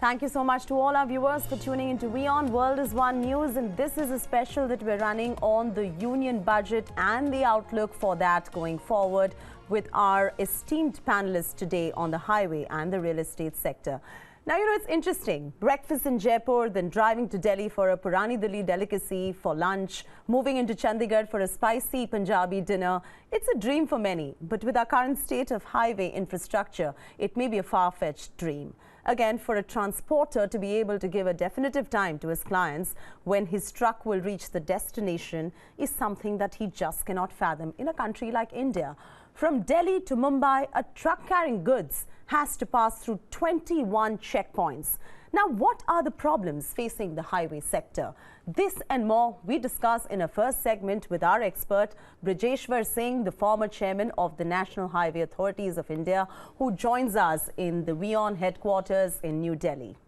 Thank you so much to all our viewers for tuning into WION World is One News, and this is a special that we're running on the union budget and the outlook for that going forward with our esteemed panelists today on the highway and the real estate sector. Now, it's interesting. Breakfast in Jaipur, then driving to Delhi for a Purani Delhi delicacy for lunch, moving into Chandigarh for a spicy Punjabi dinner. It's a dream for many, but with our current state of highway infrastructure, it may be a far-fetched dream. Again, for a transporter to be able to give a definitive time to his clients when his truck will reach the destination is something that he just cannot fathom in a country like India. From Delhi to Mumbai, a truck carrying goods has to pass through 21 checkpoints. Now, what are the problems facing the highway sector? This and more we discuss in a first segment with our expert, Brajeshwar Singh, the former chairman of the National Highway Authorities of India, who joins us in the WION headquarters in New Delhi.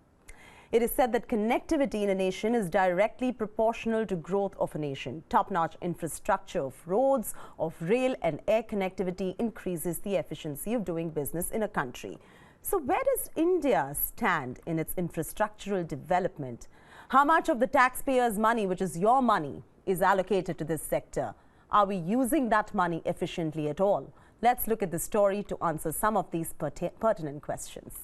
It is said that connectivity in a nation is directly proportional to growth of a nation. Top-notch infrastructure of roads, of rail and air connectivity increases the efficiency of doing business in a country. So where does India stand in its infrastructural development? How much of the taxpayers' money, which is your money, is allocated to this sector? Are we using that money efficiently at all? Let's look at the story to answer some of these pertinent questions.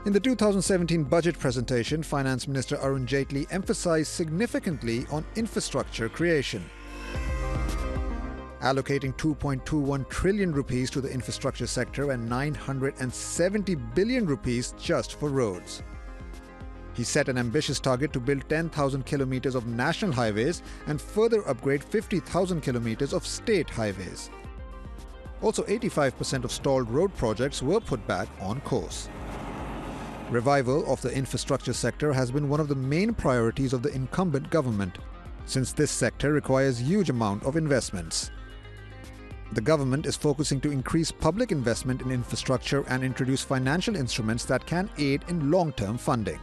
In the 2017 budget presentation, Finance Minister Arun Jaitley emphasized significantly on infrastructure creation, allocating 2.21 trillion rupees to the infrastructure sector and 970 billion rupees just for roads. He set an ambitious target to build 10,000 kilometers of national highways and further upgrade 50,000 kilometers of state highways. Also, 85% of stalled road projects were put back on course. Revival of the infrastructure sector has been one of the main priorities of the incumbent government, since this sector requires huge amount of investments. The government is focusing to increase public investment in infrastructure and introduce financial instruments that can aid in long-term funding.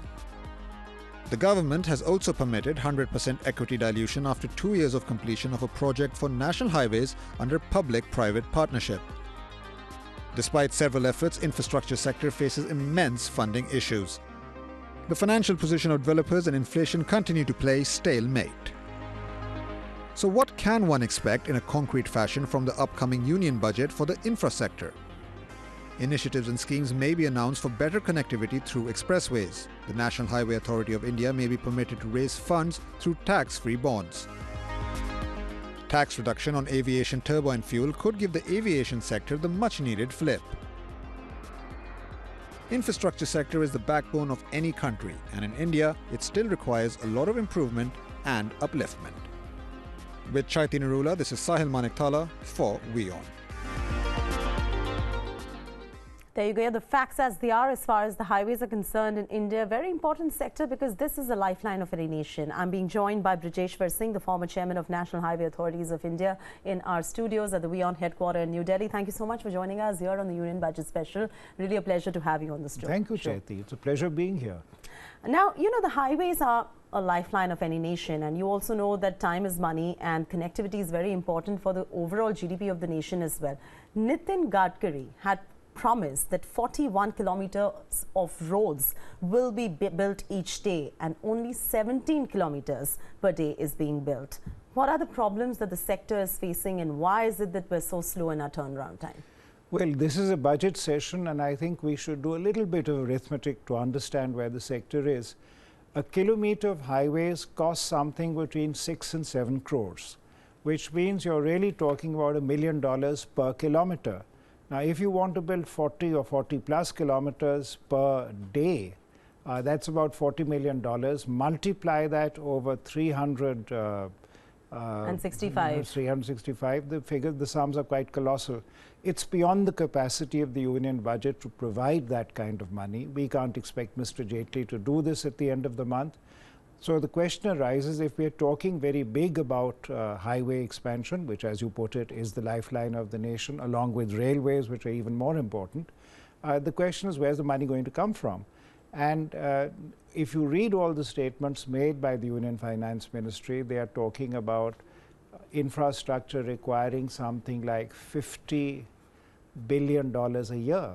The government has also permitted 100% equity dilution after 2 years of completion of a project for national highways under public-private partnership. Despite several efforts, infrastructure sector faces immense funding issues. The financial position of developers and inflation continue to play stalemate. So what can one expect in a concrete fashion from the upcoming union budget for the infra sector? Initiatives and schemes may be announced for better connectivity through expressways. The National Highway Authority of India may be permitted to raise funds through tax-free bonds. Tax reduction on aviation turbine fuel could give the aviation sector the much-needed flip. Infrastructure sector is the backbone of any country, and in India, it still requires a lot of improvement and upliftment. With Chaiti Narula, this is Sahil Manikthala for WION. There you go. The facts as they are as far as the highways are concerned in India. Very important sector because this is a lifeline of any nation. I'm being joined by Brajeshwar Singh, the former chairman of National Highway Authorities of India, in our studios at the WION headquarters in New Delhi. Thank you so much for joining us here on the Union Budget Special. Really a pleasure to have you on the show. Thank you, Chaiti. It's a pleasure being here. Now, the highways are a lifeline of any nation, and you also know that time is money and connectivity is very important for the overall GDP of the nation as well. Nitin Gadkari had promised that 41 kilometers of roads will be built each day and only 17 kilometers per day is being built. What are the problems that the sector is facing, and why is it that we're so slow in our turnaround time? Well, this is a budget session, and I think we should do a little bit of arithmetic to understand where the sector is. A kilometer of highways costs something between 6 and 7 crores, which means you're really talking about $1 million per kilometer. Now, if you want to build 40 or 40 plus kilometers per day, that's about $40 million. Multiply that over 365. The sums are quite colossal. It's beyond the capacity of the union budget to provide that kind of money. We can't expect Mr. Jaitley to do this at the end of the month. So the question arises, if we're talking very big about highway expansion, which, as you put it, is the lifeline of the nation, along with railways, which are even more important, the question is, where's the money going to come from? And if you read all the statements made by the Union Finance Ministry, they are talking about infrastructure requiring something like $50 billion a year.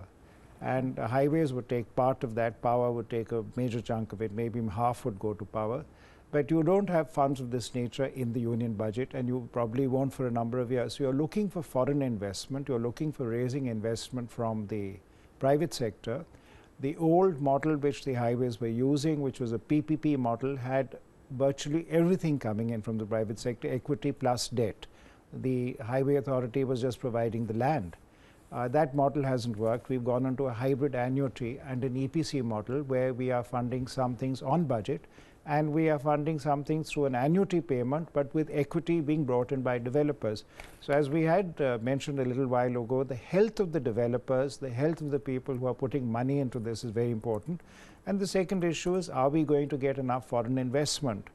And highways would take part of that, power would take a major chunk of it, maybe half would go to power. But you don't have funds of this nature in the union budget, and you probably won't for a number of years. So you're looking for foreign investment, you're looking for raising investment from the private sector. The old model which the highways were using, which was a PPP model, had virtually everything coming in from the private sector, equity plus debt. The highway authority was just providing the land. That model hasn't worked. We've gone into a hybrid annuity and an EPC model where we are funding some things on budget and we are funding some things through an annuity payment, but with equity being brought in by developers. So as we had mentioned a little while ago, the health of the developers, the health of the people who are putting money into this is very important. And the second issue is, are we going to get enough foreign investment?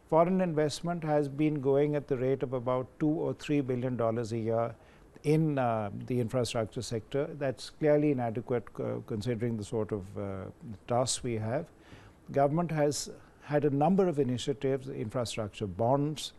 Foreign investment has been going at the rate of about $2 or $3 billion a year in the infrastructure sector. That's clearly inadequate considering the sort of tasks we have. Government has had a number of initiatives, infrastructure bonds.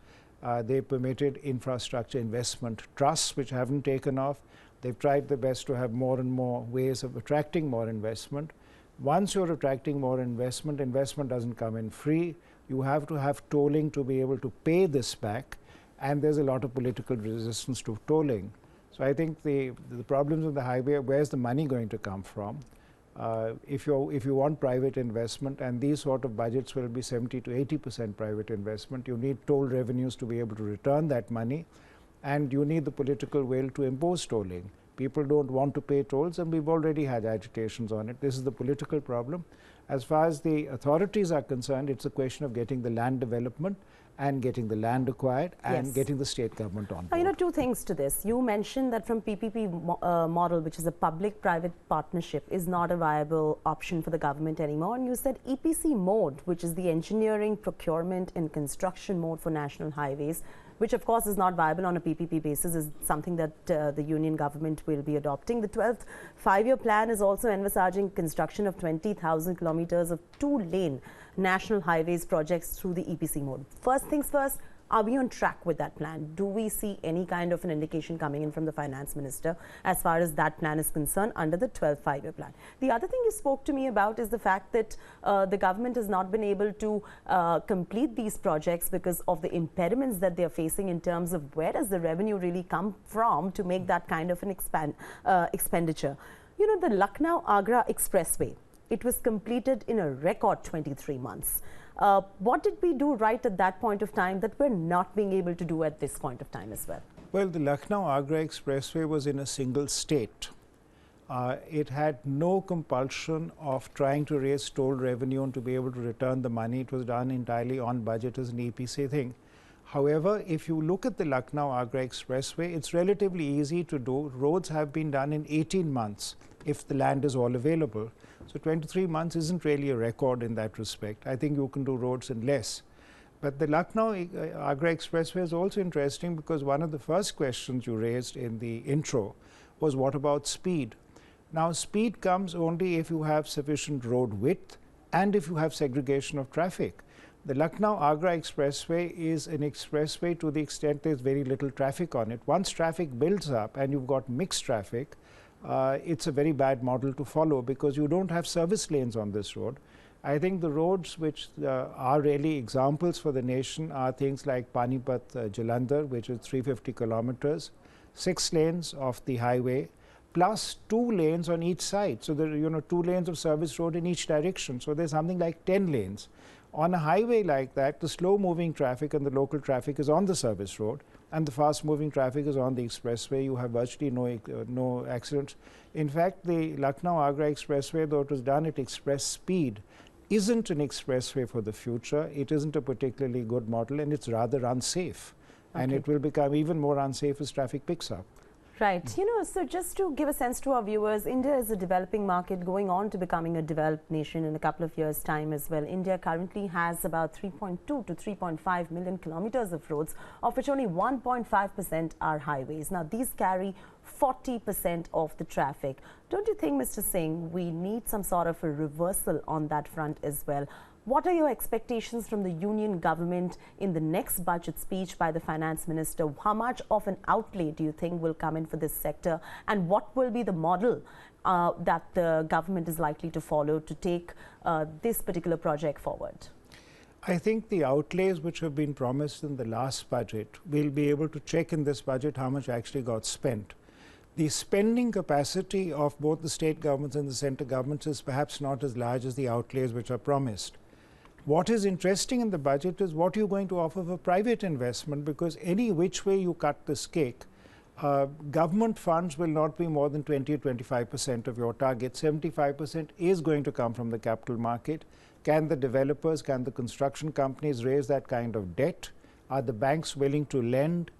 They permitted infrastructure investment trusts, which haven't taken off. They've tried their best to have more and more ways of attracting more investment. Once you're attracting more investment, investment doesn't come in free. You have to have tolling to be able to pay this back, and there's a lot of political resistance to tolling. So I think the problems of the highway, where's the money going to come from? If you want private investment, and these sort of budgets will be 70 to 80% private investment, you need toll revenues to be able to return that money, and you need the political will to impose tolling. People don't want to pay tolls, and we've already had agitations on it. This is the political problem. As far as the authorities are concerned, it's a question of getting the land development and getting the land acquired and getting the state government on board. You know, two things to this. You mentioned that from PPP model, which is a public-private partnership, is not a viable option for the government anymore. And you said EPC mode, which is the engineering, procurement and construction mode for national highways, which of course is not viable on a PPP basis, is something that the union government will be adopting. The 12th five-year plan is also envisaging construction of 20,000 kilometers of two-lane national highways projects through the EPC mode. First things first, are we on track with that plan? Do we see any kind of an indication coming in from the finance minister as far as that plan is concerned under the 12th five-year plan? The other thing you spoke to me about is the fact that the government has not been able to complete these projects because of the impediments that they are facing in terms of where does the revenue really come from to make that kind of an expenditure. You know, the Lucknow-Agra Expressway, it was completed in a record 23 months. What did we do right at that point of time that we're not being able to do at this point of time as well? Well, the Lucknow-Agra Expressway was in a single state. It had no compulsion of trying to raise toll revenue and to be able to return the money. It was done entirely on budget as an EPC thing. However, if you look at the Lucknow-Agra Expressway, it's relatively easy to do. Roads have been done in 18 months if the land is all available. So 23 months isn't really a record in that respect. I think you can do roads in less. But the Lucknow-Agra Expressway is also interesting because one of the first questions you raised in the intro was, what about speed? Now, speed comes only if you have sufficient road width and if you have segregation of traffic. The Lucknow-Agra Expressway is an expressway to the extent there's very little traffic on it. Once traffic builds up and you've got mixed traffic, it's a very bad model to follow because you don't have service lanes on this road. I think the roads which are really examples for the nation are things like Panipat-Jalandhar, which is 350 kilometers, 6 lanes of the highway, plus 2 lanes on each side. So there are 2 lanes of service road in each direction. So there's something like 10 lanes. On a highway like that, the slow-moving traffic and the local traffic is on the service road, and the fast-moving traffic is on the expressway. You have virtually no accidents. In fact, the Lucknow-Agra Expressway, though it was done at express speed, isn't an expressway for the future. It isn't a particularly good model, and it's rather unsafe. Okay. And it will become even more unsafe as traffic picks up. Right. So just to give a sense to our viewers, India is a developing market going on to becoming a developed nation in a couple of years' time as well. India currently has about 3.2 to 3.5 million kilometers of roads, of which only 1.5% are highways. Now, these carry 40% of the traffic. Don't you think, Mr. Singh, we need some sort of a reversal on that front as well? What are your expectations from the union government in the next budget speech by the finance minister? How much of an outlay do you think will come in for this sector? And what will be the model that the government is likely to follow to take this particular project forward? I think the outlays which have been promised in the last budget, we'll be able to check in this budget how much actually got spent. The spending capacity of both the state governments and the centre governments is perhaps not as large as the outlays which are promised. What is interesting in the budget is what you're going to offer for private investment, because any which way you cut this cake, government funds will not be more than 20 or 25% of your target. 75% is going to come from the capital market. Can the developers, can the construction companies raise that kind of debt? Are the banks willing to lend?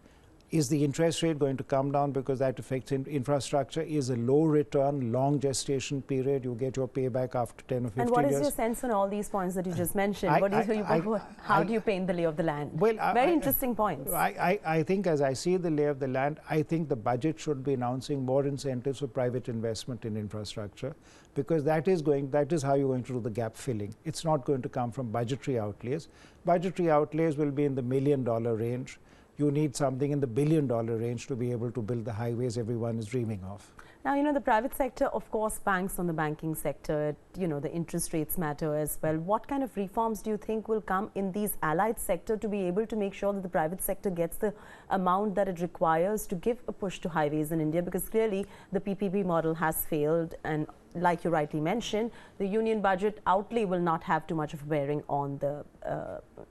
Is the interest rate going to come down, because that affects infrastructure? Is a low return, long gestation period. You get your payback after 10 or 15 years. And what is your sense on all these points that you just mentioned? How do you paint the lay of the land? Well, very interesting points. I think, as I see the lay of the land, I think the budget should be announcing more incentives for private investment in infrastructure, because that is how you're going to do the gap filling. It's not going to come from budgetary outlays. Budgetary outlays will be in the $1 million range. You need something in the $1 billion range to be able to build the highways everyone is dreaming of. Now, the private sector, of course, banks on the banking sector, the interest rates matter as well. What kind of reforms do you think will come in these allied sector to be able to make sure that the private sector gets the amount that it requires to give a push to highways in India? Because clearly the PPP model has failed, and like you rightly mentioned, the union budget outlay will not have too much of a bearing on the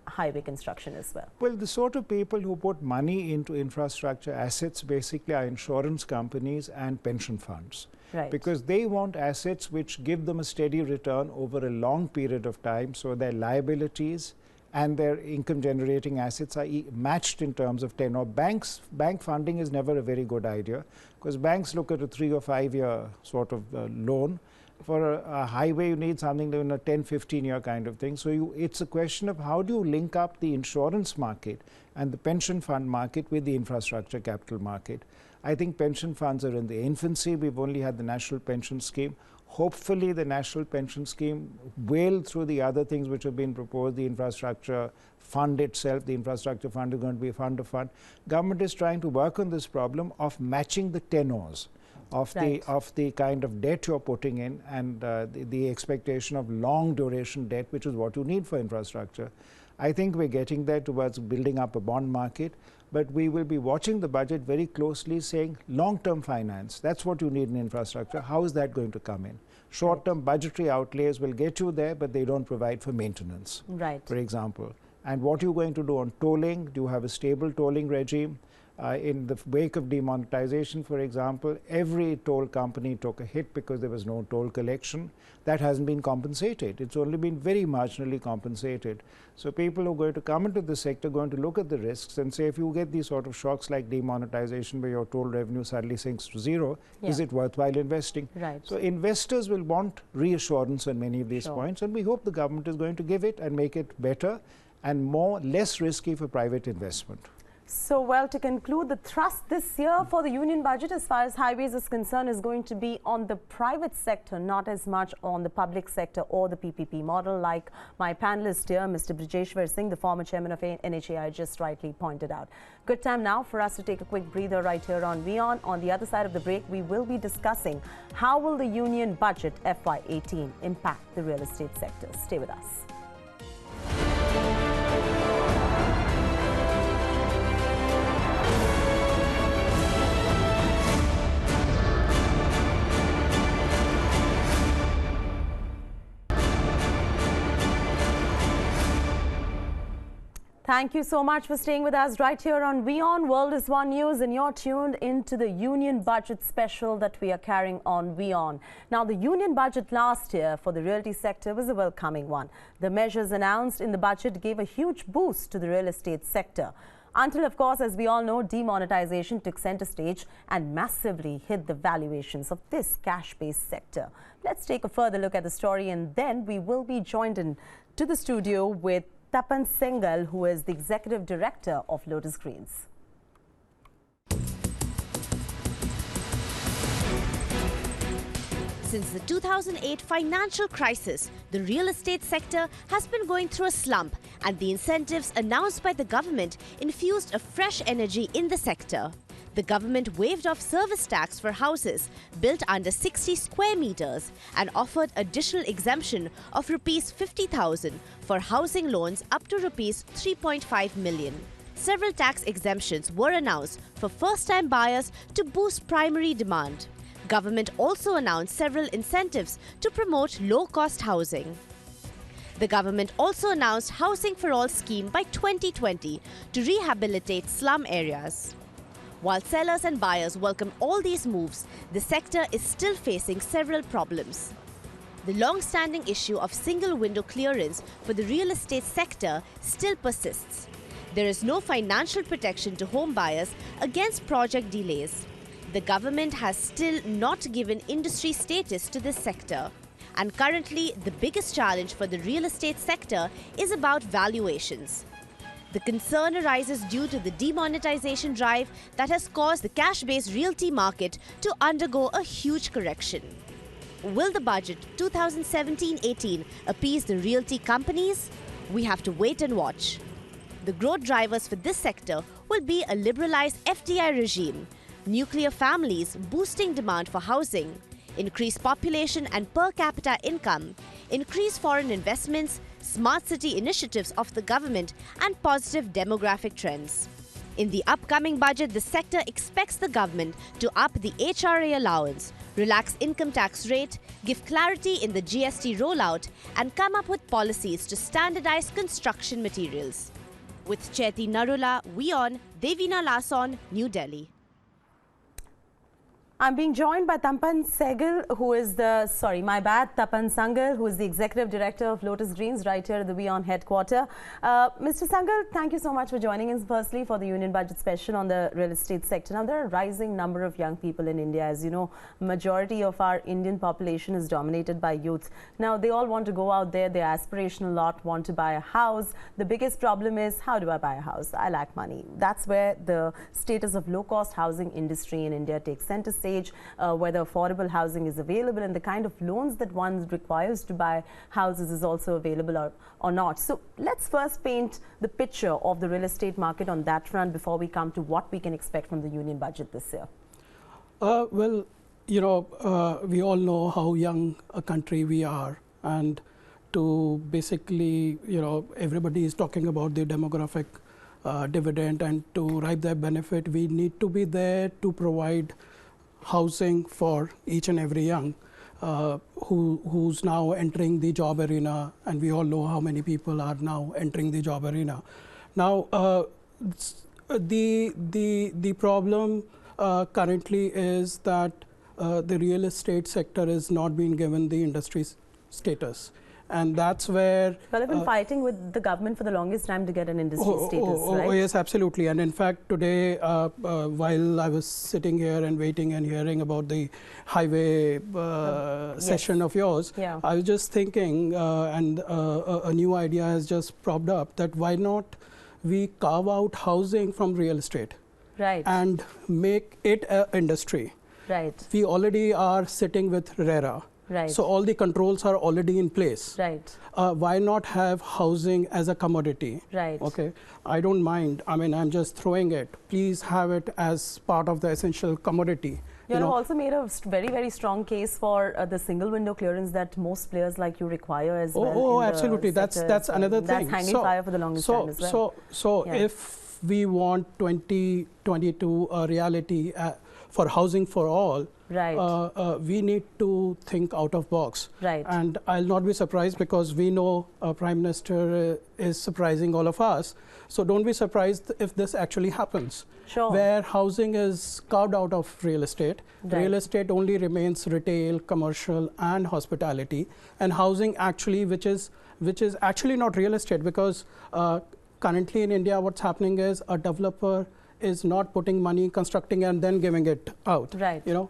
highway construction as well. Well, the sort of people who put money into infrastructure assets basically are insurance companies and pension funds. Right. Because they want assets which give them a steady return over a long period of time, so their liabilities and their income generating assets are matched in terms of tenure. Bank funding is never a very good idea, because banks look at a 3 or 5 year sort of loan. For a highway, you need something in a 10-15 year kind of thing. So it's a question of how do you link up the insurance market and the pension fund market with the infrastructure capital market. I think pension funds are in the infancy. We've only had the National Pension Scheme. Hopefully the National Pension Scheme will, through the other things which have been proposed, the infrastructure fund itself, the infrastructure fund is going to be a fund of fund. Government is trying to work on this problem of matching the tenors of the kind of debt you're putting in, and the expectation of long duration debt, which is what you need for infrastructure. I think we're getting there towards building up a bond market, but we will be watching the budget very closely, saying long-term finance, that's what you need in infrastructure. How is that going to come in? Short-term budgetary outlays will get you there, but they don't provide for maintenance, for example. And what are you going to do on tolling? Do you have a stable tolling regime? In the wake of demonetization, for example, every toll company took a hit because there was no toll collection. That hasn't been compensated. It's only been very marginally compensated. So people who are going to come into the sector are going to look at the risks and say, if you get these sort of shocks like demonetization where your toll revenue suddenly sinks to zero, is it worthwhile investing? Right. So investors will want reassurance on many of these points, and we hope the government is going to give it and make it better and less risky for private investment. So, well, to conclude, the thrust this year for the union budget as far as highways is concerned is going to be on the private sector, not as much on the public sector or the PPP model, like my panelist here, Mr. Brajeshwar Singh, the former chairman of NHAI, just rightly pointed out. Good time now for us to take a quick breather right here on WION. On the other side of the break, we will be discussing how will the union budget FY18 impact the real estate sector. Stay with us. Thank you so much for staying with us right here on WION. World is One News, and you're tuned into the Union Budget special that we are carrying on WION. Now, the Union Budget last year for the realty sector was a welcoming one. The measures announced in the budget gave a huge boost to the real estate sector. Until, of course, as we all know, demonetization took center stage and massively hit the valuations of this cash-based sector. Let's take a further look at the story, and then we will be joined in to the studio with Tapan Sehgal, who is the Executive Director of Lotus Greens. Since the 2008 financial crisis, the real estate sector has been going through a slump, and the incentives announced by the government infused a fresh energy in the sector. The government waived off service tax for houses built under 60 square meters and offered additional exemption of Rs 50,000 for housing loans up to Rs 3.5 million. Several tax exemptions were announced for first-time buyers to boost primary demand. Government also announced several incentives to promote low-cost housing. The government also announced Housing for All scheme by 2020 to rehabilitate slum areas. While sellers and buyers welcome all these moves, the sector is still facing several problems. The long-standing issue of single-window clearance for the real estate sector still persists. There is no financial protection to home buyers against project delays. The government has still not given industry status to this sector. And currently, the biggest challenge for the real estate sector is about valuations. The concern arises due to the demonetization drive that has caused the cash-based realty market to undergo a huge correction. Will the budget 2017-18 appease the realty companies? We have to wait and watch. The growth drivers for this sector will be a liberalized FDI regime, nuclear families boosting demand for housing, increased population and per capita income, increased foreign investments, smart city initiatives of the government, and positive demographic trends. In the upcoming budget, the sector expects the government to up the HRA allowance, relax income tax rate, give clarity in the GST rollout, and come up with policies to standardize construction materials. With Chaiti Narula, WION, Devina Lason, New Delhi. I'm being joined by Tapan Sehgal, who is Tapan Sehgal, who is the Executive Director of Lotus Greens right here at the WION headquarters. Mr. Sehgal, thank you so much for joining us firstly for the Union Budget Special on the real estate sector. Now, there are a rising number of young people in India. As you know, majority of our Indian population is dominated by youth. Now, they all want to go out there, they're aspirational lot, want to buy a house. The biggest problem is, how do I buy a house? I lack money. That's where the status of low-cost housing industry in India takes center stage. Whether affordable housing is available and the kind of loans that one requires to buy houses is also available or not. So let's first paint the picture of the real estate market on that front before we come to what we can expect from the union budget this year. Well, you know, we all know how young a country we are, and to basically, you know, everybody is talking about the demographic dividend, and to reap that benefit, we need to be there to provide housing for each and every young who's now entering the job arena, and we all know how many people are now entering the job arena. Now, the problem currently is that the real estate sector is not being given the industry status. And that's where... Well, I've been fighting with the government for the longest time to get an industry status, right? Oh, yes, absolutely. And in fact, today, while I was sitting here and waiting and hearing about the highway session of yours, I was just thinking, and a new idea has just propped up, that why not we carve out housing from real estate, right, and make it an industry. Right. We already are sitting with RERA. Right. So all the controls are already in place. Right. Why not have housing as a commodity? Right. Okay. I don't mind. I mean, I'm just throwing it. Please have it as part of the essential commodity. You have also made a very, very strong case for the single window clearance that most players like you require as well. Oh, absolutely. That's another thing. That's hanging fire for the longest time as well. So if we want 2022 a reality for housing for all, right, we need to think out of box. Right. And I'll not be surprised, because we know Prime Minister is surprising all of us. So don't be surprised if this actually happens. Sure. Where housing is carved out of real estate. Right. Real estate only remains retail, commercial, and hospitality. And housing actually, which is actually not real estate, because currently in India, what's happening is a developer is not putting money, constructing and then giving it out. Right. You know,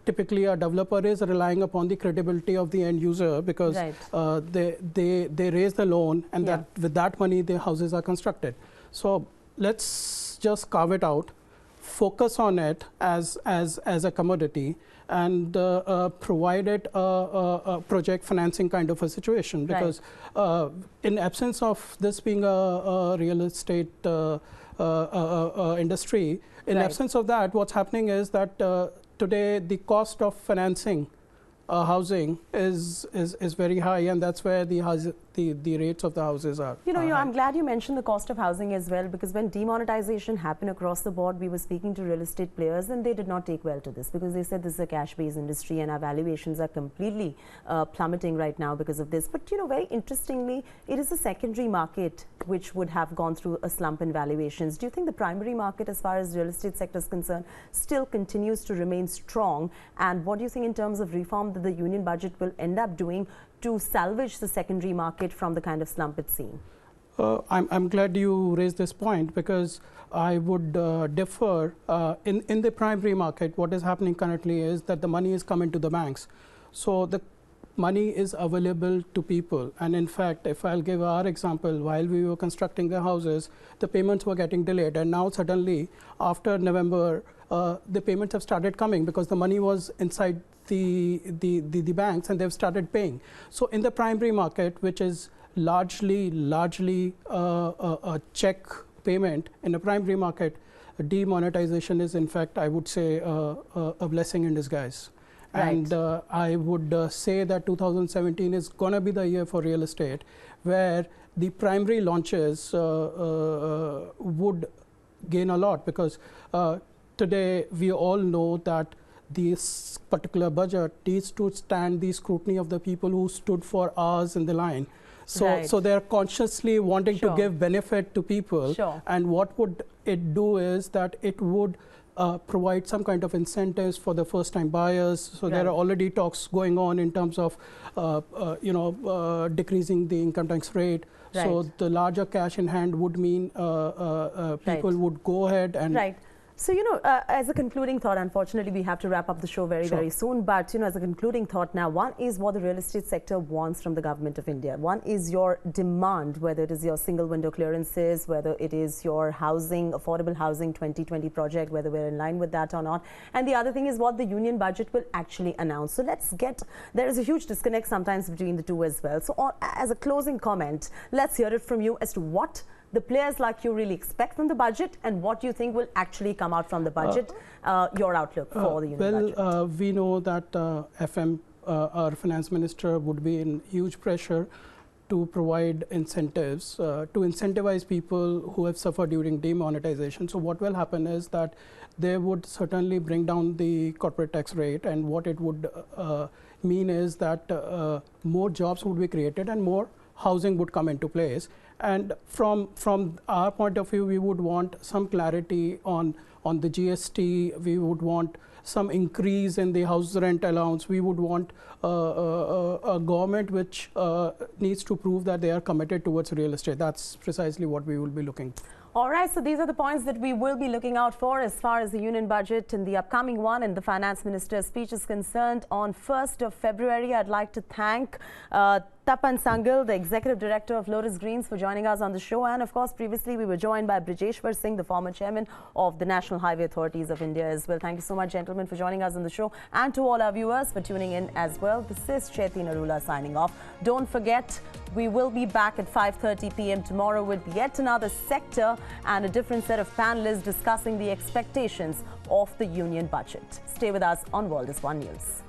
typically a developer is relying upon the credibility of the end user because they raise the loan and that with that money the houses are constructed. So let's just carve it out, focus on it as a commodity and provide it a project financing kind of a situation, because in absence of this being a real estate industry, in absence of that, what's happening is that today the cost of financing housing is very high, and that's where the rates of the houses are. You know, I'm glad you mentioned the cost of housing as well, because when demonetization happened across the board, we were speaking to real estate players and they did not take well to this, because they said this is a cash-based industry and our valuations are completely plummeting right now because of this. But you know, very interestingly, it is the secondary market which would have gone through a slump in valuations. Do you think the primary market, as far as real estate sector is concerned, still continues to remain strong? And what do you think in terms of reform that the union budget will end up doing to salvage the secondary market from the kind of slump it's seen? I'm glad you raised this point, because I would differ. In the primary market, what is happening currently is that the money is coming to the banks. So the money is available to people. And in fact, if I'll give our example, while we were constructing the houses, the payments were getting delayed. And now suddenly, after November, the payments have started coming because the money was inside the banks and they've started paying. So in the primary market, which is largely a check payment, in a primary market, demonetization is in fact, I would say, a blessing in disguise. And I would say that 2017 is going to be the year for real estate, where the primary launches would gain a lot, because today we all know that this particular budget needs to stand the scrutiny of the people who stood for hours in the line. So they're consciously wanting to give benefit to people. And what would it do is that it would provide some kind of incentives for the first-time buyers. So there are already talks going on in terms of, decreasing the income tax rate. So the larger cash in hand would mean people would go ahead and. So, you know, as a concluding thought, unfortunately, we have to wrap up the show very soon. But, you know, as a concluding thought now, one is what the real estate sector wants from the government of India. One is your demand, whether it is your single window clearances, whether it is your housing, affordable housing 2020 project, whether we're in line with that or not. And the other thing is what the union budget will actually announce. So let's get, there is a huge disconnect sometimes between the two as well. So as a closing comment, let's hear it from you as to what the players like you really expect from the budget and what you think will actually come out from the budget, your outlook for the union budget. We know that FM, our finance minister, would be in huge pressure to provide incentives, to incentivize people who have suffered during demonetization. So what will happen is that they would certainly bring down the corporate tax rate, and what it would mean is that more jobs would be created and more housing would come into place. And from our point of view, we would want some clarity on the GST. We would want some increase in the house rent allowance. We would want a government which needs to prove that they are committed towards real estate. That's precisely what we will be looking for. All right, so these are the points that we will be looking out for as far as the union budget in the upcoming one and the finance minister's speech is concerned on 1st of February. I'd like to thank Tapan Sangal, the Executive Director of Lotus Greens, for joining us on the show. And of course, previously we were joined by Brijeshwar Singh, the former chairman of the National Highway Authorities of India as well. Thank you so much, gentlemen, for joining us on the show, and to all our viewers for tuning in as well. This is Chaiti Narula signing off. Don't forget, we will be back at 5:30 p.m. tomorrow with yet another sector and a different set of panelists discussing the expectations of the union budget. Stay with us on World is One News.